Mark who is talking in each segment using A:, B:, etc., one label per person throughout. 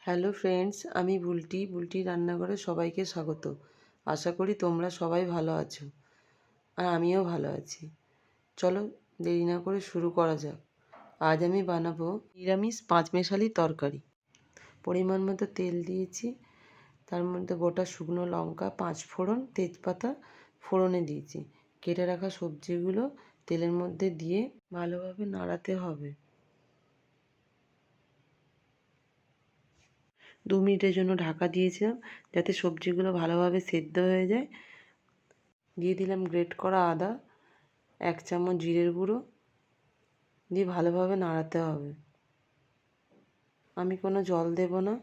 A: Hello friends, আমি বুলটি রান্নাঘরে সবাইকে স্বাগত। আশা করি তোমরা সবাই ভালো আছো আর আমিও ভালো আছি। চলো দেরি না করে শুরু করা যাক। আজ আমি বানাবো নিরামিষ পাঁচমেশালি তরকারি। পরিমাণ মতো তেল দিয়েছি, তার মধ্যে গোটা শুকনো লঙ্কা, পাঁচ ফোড়ন, তেজপাতা ফোড়নে দিয়েছি। কেটে রাখা সবজিগুলো তেলের মধ্যে দিয়ে ভালোভাবে নাড়াতে হবে। 2 মিনিটের জন্য ঢাকা দিয়েছিলাম যাতে সবজিগুলো ভালোভাবে সেদ্ধ হয়ে যায়। দিয়ে দিলাম গ্রেট করা আদা, 1 চামচ জিরের গুঁড়ো দিয়ে ভালোভাবে নাড়াতে হবে। আমি কোনো জল দেব না।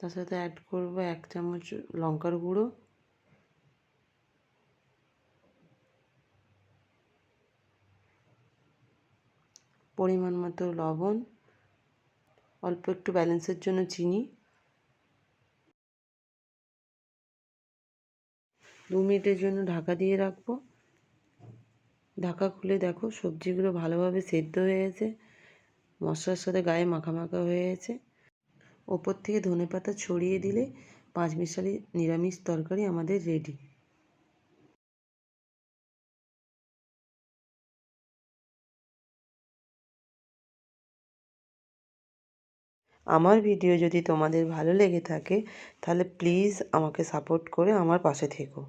A: তার সাথে অ্যাড করব 1 চামচ লঙ্কার গুঁড়ো, পরিমাণ মতো লবণ, অল্প একটু ব্যালেন্সের জন্য চিনি। 2 মিনিটের জন্য ঢাকা দিয়ে রাখবো। ঢাকা খুলে দেখো সবজিগুলো ভালোভাবে সেদ্ধ হয়ে গেছে, মশলার সাথে গায়ে মাখা মাখা হয়ে গেছে। ওপর থেকে ধনেপাতা ছড়িয়ে দিলে পাঁচমেশালি নিরামিষ তরকারি আমাদের রেডি। আমার ভিডিও যদি তোমাদের ভালো লেগে থাকে তাহলে প্লিজ আমাকে সাপোর্ট করে আমার পাশে থেকো।